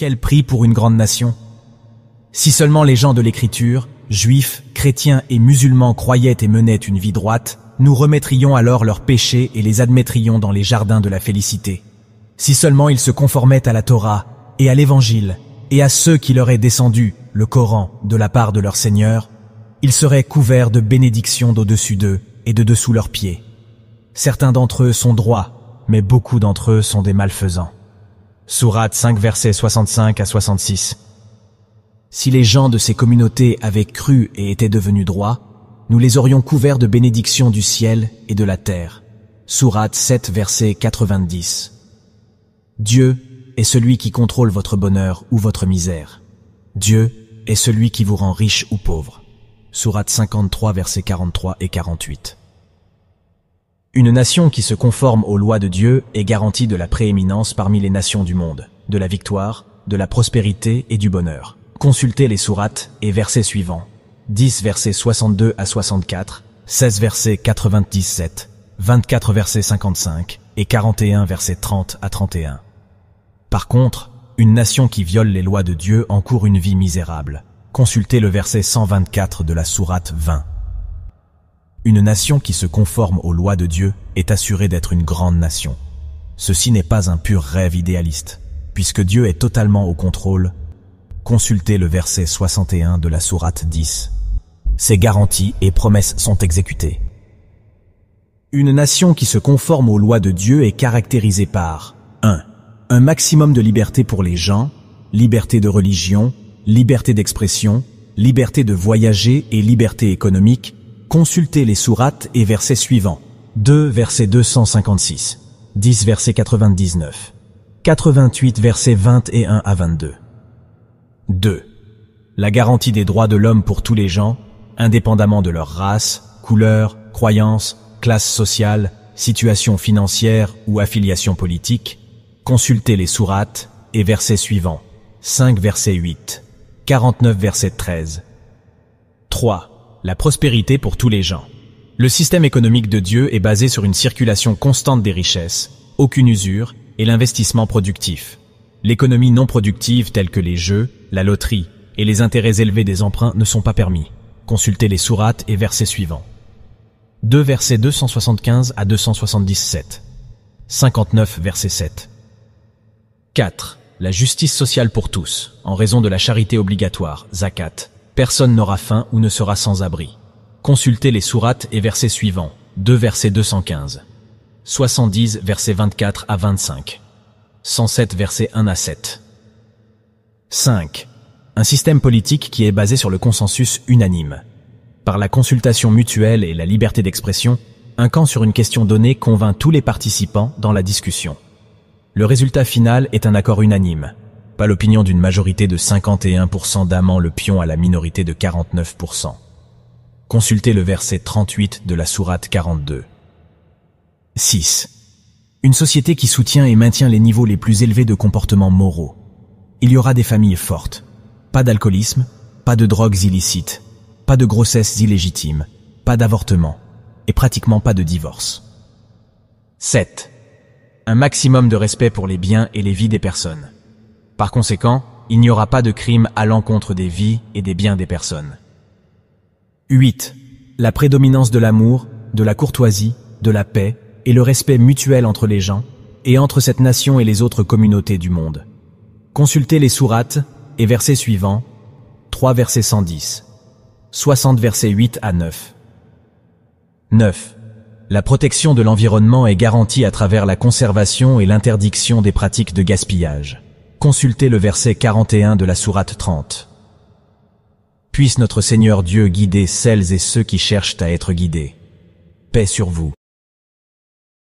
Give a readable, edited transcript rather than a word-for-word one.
Quel prix pour une grande nation? Si seulement les gens de l'Écriture, juifs, chrétiens et musulmans croyaient et menaient une vie droite, nous remettrions alors leurs péchés et les admettrions dans les jardins de la félicité. Si seulement ils se conformaient à la Torah et à l'Évangile et à ceux qui leur est descendu, le Coran, de la part de leur Seigneur, ils seraient couverts de bénédictions d'au-dessus d'eux et de dessous leurs pieds. Certains d'entre eux sont droits, mais beaucoup d'entre eux sont des malfaisants. Sourate 5 versets 65 à 66. Si les gens de ces communautés avaient cru et étaient devenus droits, nous les aurions couverts de bénédictions du ciel et de la terre. Sourate 7 verset 90. Dieu est celui qui contrôle votre bonheur ou votre misère. Dieu est celui qui vous rend riche ou pauvre. Sourate 53 versets 43 et 48. Une nation qui se conforme aux lois de Dieu est garantie de la prééminence parmi les nations du monde, de la victoire, de la prospérité et du bonheur. Consultez les sourates et versets suivants. 10 versets 62 à 64, 16 versets 97, 24 versets 55 et 41 versets 30 à 31. Par contre, une nation qui viole les lois de Dieu encourt une vie misérable. Consultez le verset 124 de la sourate 20. Une nation qui se conforme aux lois de Dieu est assurée d'être une grande nation. Ceci n'est pas un pur rêve idéaliste, puisque Dieu est totalement au contrôle. Consultez le verset 61 de la sourate 10. Ces garanties et promesses sont exécutées. Une nation qui se conforme aux lois de Dieu est caractérisée par 1. Un maximum de liberté pour les gens, liberté de religion, liberté d'expression, liberté de voyager et liberté économique. Consultez les sourates et versets suivants. 2 verset 256, 10 verset 99, 88 verset 21 à 22. 2. La garantie des droits de l'homme pour tous les gens, indépendamment de leur race, couleur, croyance, classe sociale, situation financière ou affiliation politique. Consultez les sourates et versets suivants. 5 verset 8, 49 verset 13. 3. La prospérité pour tous les gens. Le système économique de Dieu est basé sur une circulation constante des richesses, aucune usure et l'investissement productif. L'économie non productive telle que les jeux, la loterie et les intérêts élevés des emprunts ne sont pas permis. Consultez les sourates et versets suivants. 2 versets 275 à 277. 59 verset 7. 4. La justice sociale pour tous, en raison de la charité obligatoire, zakat. Personne n'aura faim ou ne sera sans abri. Consultez les sourates et versets suivants. 2 versets 215. 70 versets 24 à 25. 107 versets 1 à 7. 5. Un système politique qui est basé sur le consensus unanime. Par la consultation mutuelle et la liberté d'expression, un camp sur une question donnée convainc tous les participants dans la discussion. Le résultat final est un accord unanime, pas l'opinion d'une majorité de 51% damant le pion à la minorité de 49%. Consultez le verset 38 de la sourate 42. 6. Une société qui soutient et maintient les niveaux les plus élevés de comportements moraux. Il y aura des familles fortes. Pas d'alcoolisme, pas de drogues illicites, pas de grossesses illégitimes, pas d'avortement et pratiquement pas de divorce. 7. Un maximum de respect pour les biens et les vies des personnes. Par conséquent, il n'y aura pas de crime à l'encontre des vies et des biens des personnes. 8. La prédominance de l'amour, de la courtoisie, de la paix et le respect mutuel entre les gens et entre cette nation et les autres communautés du monde. Consultez les sourates et versets suivants, 3 versets 110, 60 versets 8 à 9. 9. La protection de l'environnement est garantie à travers la conservation et l'interdiction des pratiques de gaspillage. Consultez le verset 41 de la sourate 30. Puisse notre Seigneur Dieu guider celles et ceux qui cherchent à être guidés. Paix sur vous.